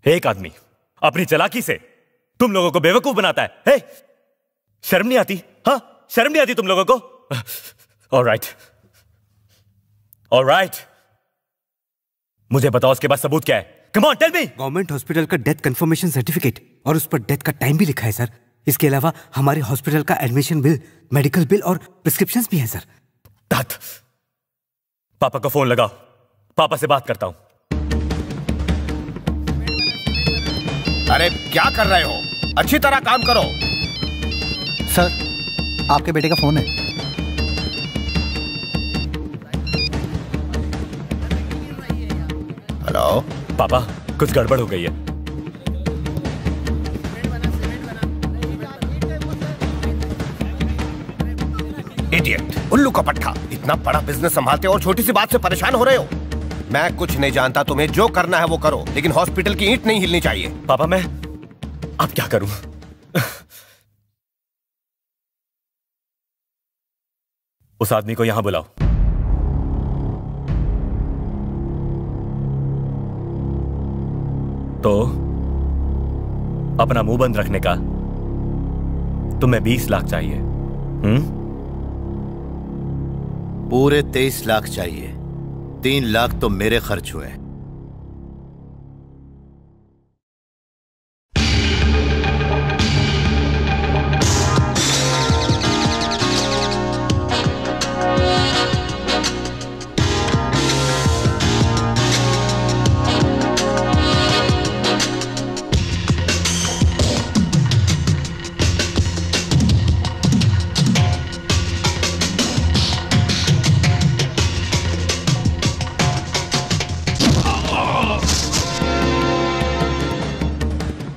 एक आदमी अपनी चालाकी से तुम लोगों को बेवकूफ बनाता है। हे, शर्म नहीं आती? हाँ, शर्म नहीं आती तुम लोगों को? ऑलराइट, ऑलराइट, मुझे बताओ उसके पास सबूत क्या है? Come on, tell me. Government hospital का डेथ कंफर्मेशन सर्टिफिकेट और उस पर डेथ का टाइम भी लिखा है सर। इसके अलावा हमारे हॉस्पिटल का एडमिशन बिल, मेडिकल बिल और प्रिस्क्रिप्शंस भी हैं सर। पापा को फोन लगाओ, पापा से बात करता हूं। अरे क्या कर रहे हो? अच्छी तरह काम करो। सर, आपके बेटे का फोन है। हेलो पापा, कुछ गड़बड़ हो गई है। इडियट, उल्लू का पट्टा। इतना बड़ा बिजनेस संभालते हो और छोटी सी बात से परेशान हो रहे हो। मैं कुछ नहीं जानता, तुम्हें जो करना है वो करो, लेकिन हॉस्पिटल की ईंट नहीं हिलनी चाहिए। पापा मैं अब क्या करूं? उस आदमी को यहां बुलाओ। तो अपना मुंह बंद रखने का तुम्हें 20 लाख चाहिए? पूरे 23 लाख चाहिए। 3 लाख तो मेरे खर्च हुए।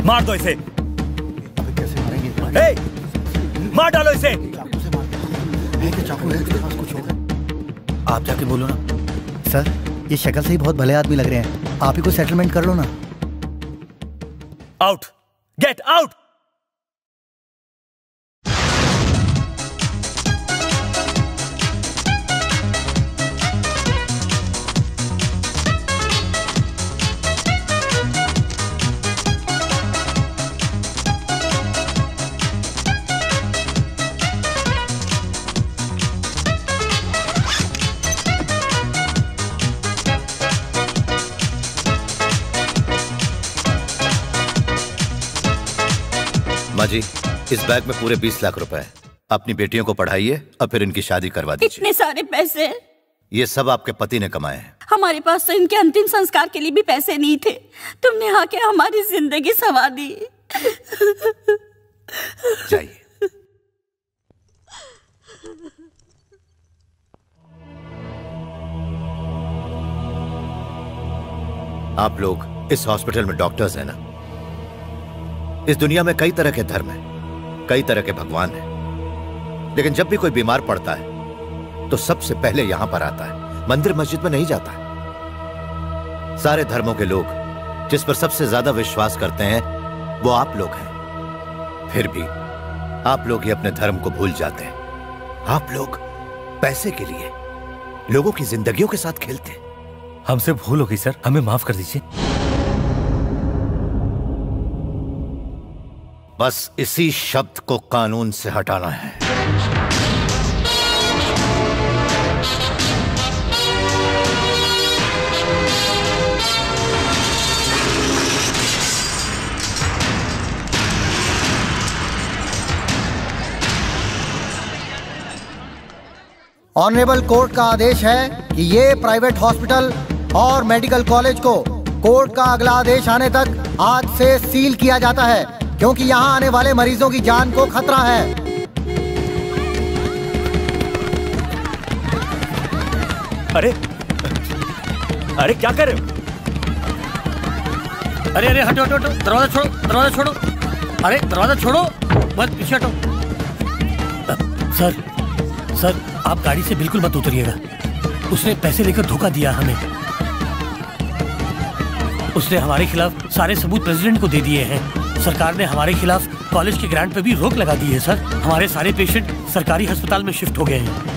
मार दो इसे। अबे कैसे मारेंगे? मार डालो इसे। आप जाके बोलो ना। सर, ये शक्ल से ही बहुत भले आदमी लग रहे हैं, आप ही को सेटलमेंट कर लो ना। Out, get out. माँ जी, इस बैग में पूरे 20 लाख रुपए हैं। अपनी बेटियों को पढ़ाइए और फिर इनकी शादी करवा दीजिए। इतने सारे पैसे? ये सब आपके पति ने कमाए हैं। हमारे पास तो इनके अंतिम संस्कार के लिए भी पैसे नहीं थे। तुमने आके हमारी जिंदगी संवार दी। जाइए। आप लोग इस हॉस्पिटल में डॉक्टर्स हैं ना? इस दुनिया में कई तरह के धर्म हैं, कई तरह के भगवान हैं, लेकिन जब भी कोई बीमार पड़ता है तो सबसे पहले यहां पर आता है, मंदिर मस्जिद में नहीं जाता है। सारे धर्मों के लोग जिस पर सबसे ज्यादा विश्वास करते हैं वो आप लोग हैं। फिर भी आप लोग ही अपने धर्म को भूल जाते हैं। आप लोग पैसे के लिए लोगों की जिंदगियों के साथ खेलते हैं। हमसे भूल हो गई सर, हमें माफ कर दीजिए। बस इसी शब्द को कानून से हटाना है। ऑनरेबल कोर्ट का आदेश है कि ये प्राइवेट हॉस्पिटल और मेडिकल कॉलेज को कोर्ट का अगला आदेश आने तक आज से सील किया जाता है, क्योंकि यहाँ आने वाले मरीजों की जान को खतरा है। अरे अरे क्या कर रहे हो? अरे अरे हटो हटो हटो, दरवाजा छोड़ो, दरवाजा छोड़ो। अरे दरवाजा छोड़ो, मत पीछे हटो। सर सर, आप गाड़ी से बिल्कुल मत उतरिएगा। उसने पैसे लेकर धोखा दिया हमें। उसने हमारे खिलाफ सारे सबूत प्रेसिडेंट को दे दिए हैं। सरकार ने हमारे खिलाफ कॉलेज के ग्रांट पे भी रोक लगा दी है सर। हमारे सारे पेशेंट सरकारी अस्पताल में शिफ्ट हो गए हैं।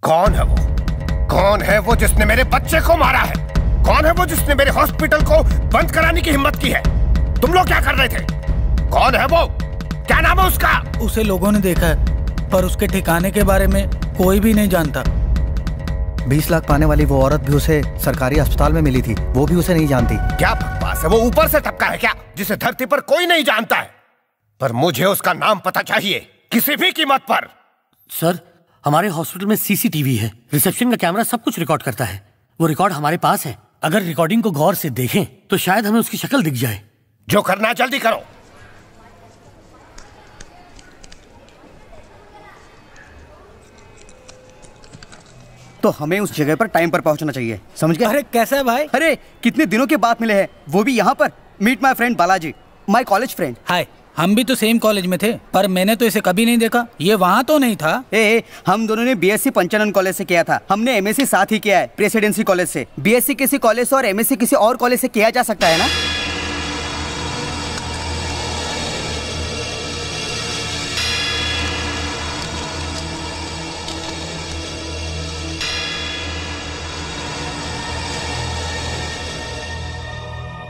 कौन है वो? कौन है वो जिसने मेरे बच्चे को मारा है? कौन है वो जिसने मेरे हॉस्पिटल को बंद कराने की हिम्मत की है? तुम लोग क्या कर रहे थे? कौन है वो? क्या नाम है उसका? उसे लोगों ने देखा है, पर उसके ठिकाने के बारे में कोई भी नहीं जानता। 20 लाख पाने वाली वो औरत भी उसे सरकारी अस्पताल में मिली थी, वो भी उसे नहीं जानती। क्या बकवास है? वो ऊपर से टपका है क्या, जिसे धरती पर कोई नहीं जानता है? पर मुझे उसका नाम पता चाहिए, किसी भी कीमत पर। सर, हमारे हॉस्पिटल में सीसीटीवी है, रिसेप्शन का कैमरा सब कुछ रिकॉर्ड करता है। वो रिकॉर्ड हमारे पास है। अगर रिकॉर्डिंग को गौर से देखें तो शायद हमें उसकी शक्ल दिख जाए। जो करना है जल्दी करो। तो हमें उस जगह पर टाइम पर पहुंचना चाहिए, समझ गए? अरे कैसा है भाई? अरे कितने दिनों के बाद मिले हैं, वो भी यहाँ पर। Meet my friend Balaji, my college friend. Hi, हम भी तो सेम कॉलेज में थे, पर मैंने तो इसे कभी नहीं देखा। ये वहाँ तो नहीं था। हम दोनों ने बीएससी पंचानन कॉलेज से किया था। हमने एमएससी साथ ही किया है प्रेसिडेंसी कॉलेज से। बीएससी किसी कॉलेज से और एमएससी किसी और कॉलेज से किया जा सकता है ना?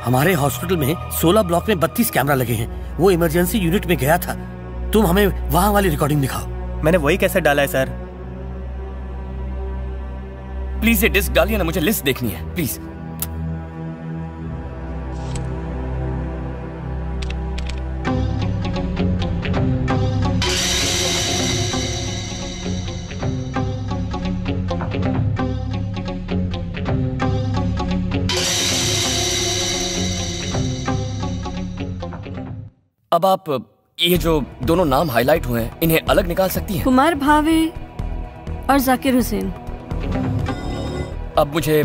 हमारे हॉस्पिटल में 16 ब्लॉक में 32 कैमरा लगे हैं। वो इमरजेंसी यूनिट में गया था। तुम हमें वहां वाली रिकॉर्डिंग दिखाओ। मैंने वही कैसे डाला है सर? प्लीज ये डिस्क डालिए ना, मुझे लिस्ट देखनी है प्लीज। अब आप ये जो दोनों नाम हाईलाइट हुए हैं, इन्हें अलग निकाल सकती हैं? कुमार भावे और जाकिर हुसैन। अब मुझे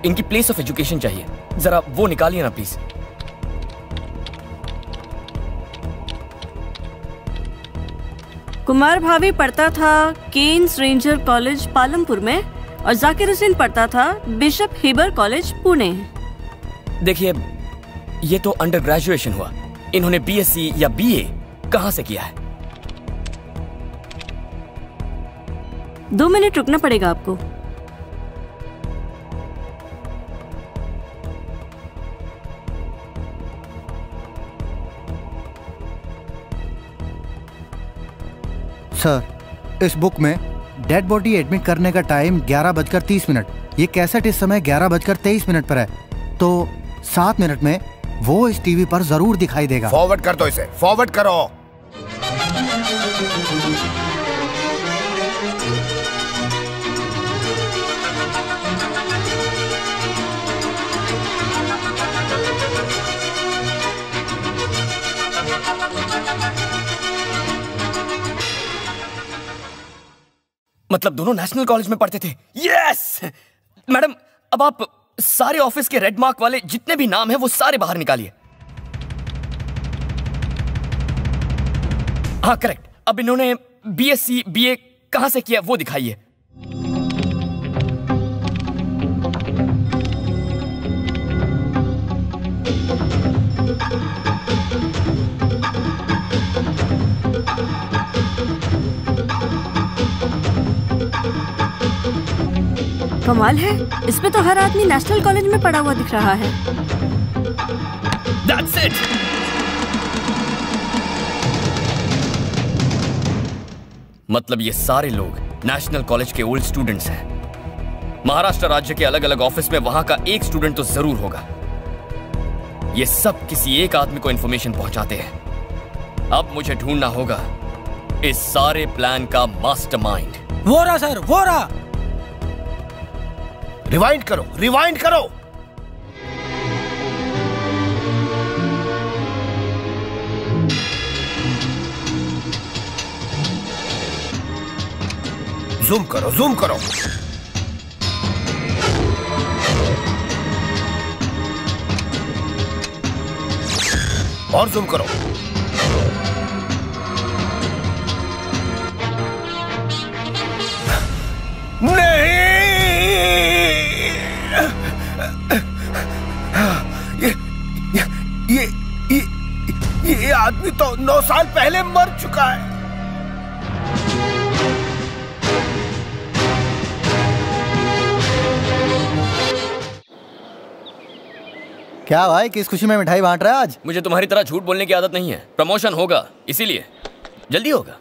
इनकी प्लेस ऑफ एजुकेशन चाहिए, जरा वो निकालिए ना प्लीज। कुमार भावे पढ़ता था केन्स रेंजर कॉलेज पालमपुर में और जाकिर हुसैन पढ़ता था बिशप हिबर कॉलेज पुणे। देखिए, ये तो अंडर ग्रेजुएशन हुआ। इन्होंने बीएससी या बीए कहां से किया है? 2 मिनट रुकना पड़ेगा आपको। सर, इस बुक में डेड बॉडी एडमिट करने का टाइम 11:30। ये कैसेट इस समय 11:23 पर है, तो 7 मिनट में वो इस टीवी पर जरूर दिखाई देगा। फॉरवर्ड कर दो इसे, फॉरवर्ड करो। मतलब दोनों नेशनल कॉलेज में पढ़ते थे। यस मैडम, अब आप सारे ऑफिस के रेड मार्क वाले जितने भी नाम हैं वो सारे बाहर निकालिए। हाँ करेक्ट। अब इन्होंने बीएससी बीए कहां से किया वो दिखाइए। कमाल है, इसमें तो हर आदमी नेशनल कॉलेज में पढ़ा हुआ दिख रहा है। That's it. मतलब ये सारे लोग नेशनल कॉलेज के ओल्ड स्टूडेंट्स हैं। महाराष्ट्र राज्य के अलग अलग ऑफिस में वहां का एक स्टूडेंट तो जरूर होगा। ये सब किसी एक आदमी को इंफॉर्मेशन पहुंचाते हैं। अब मुझे ढूंढना होगा इस सारे प्लान का मास्टरमाइंड। वो रहा सर, वो रहा। रिवाइंड करो, रिवाइंड करो। जूम करो, जूम करो। और जूम करो। नहीं, ये आदमी तो 9 साल पहले मर चुका है। क्या भाई, किस खुशी में मिठाई बांट रहा है आज? मुझे तुम्हारी तरह झूठ बोलने की आदत नहीं है। प्रमोशन होगा इसीलिए जल्दी होगा।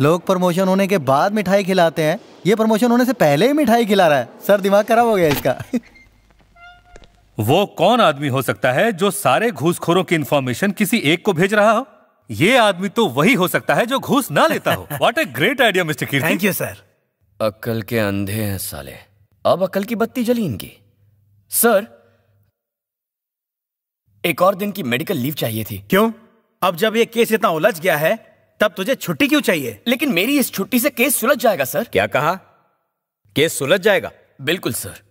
लोग प्रमोशन होने के बाद मिठाई खिलाते हैं, ये प्रमोशन होने से पहले ही मिठाई खिला रहा है। सर दिमाग खराब हो गया इसका। वो कौन आदमी हो सकता है जो सारे घूसखोरों की इंफॉर्मेशन किसी एक को भेज रहा हो? ये आदमी तो वही हो सकता है जो घूस ना लेता हो। What a great idea mister Kirti. Thank you sir. अक्ल के अंधे हैं साले, अब अक्ल की बत्ती जली इनकी। सर, एक और दिन की मेडिकल लीव चाहिए थी। क्यों? अब जब ये केस इतना उलझ गया है तब तुझे छुट्टी क्यों चाहिए? लेकिन मेरी इस छुट्टी से केस सुलझ जाएगा सर। क्या कहा? केस सुलझ जाएगा? बिल्कुल सर।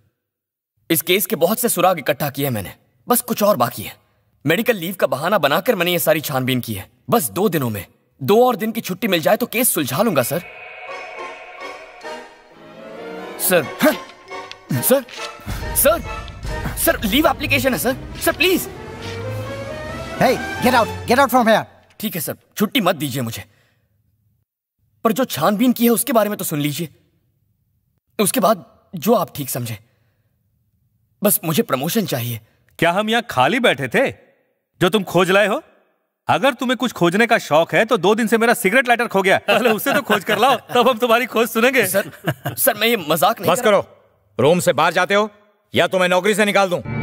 इस केस के बहुत से सुराग इकट्ठा किए मैंने, बस कुछ और बाकी है। मेडिकल लीव का बहाना बनाकर मैंने ये सारी छानबीन की है। बस 2 दिनों में 2 और दिन की छुट्टी मिल जाए तो केस सुलझा लूंगा sir. Sir sir sir sir leave application है sir. Sir please. Hey, get out from here. ठीक है सर, छुट्टी मत दीजिए मुझे, पर जो छानबीन की है उसके बारे में तो सुन लीजिए। उसके बाद जो आप ठीक समझे। बस मुझे प्रमोशन चाहिए। क्या हम यहाँ खाली बैठे थे जो तुम खोज लाए हो? अगर तुम्हें कुछ खोजने का शौक है तो 2 दिन से मेरा सिगरेट लाइटर खो गया, पहले उससे तो खोज कर लाओ, तब हम तुम्हारी खोज सुनेंगे। सर मैं ये मजाक नहीं बस करो। रूम से बाहर जाते हो या तो मैं नौकरी से निकाल दूं।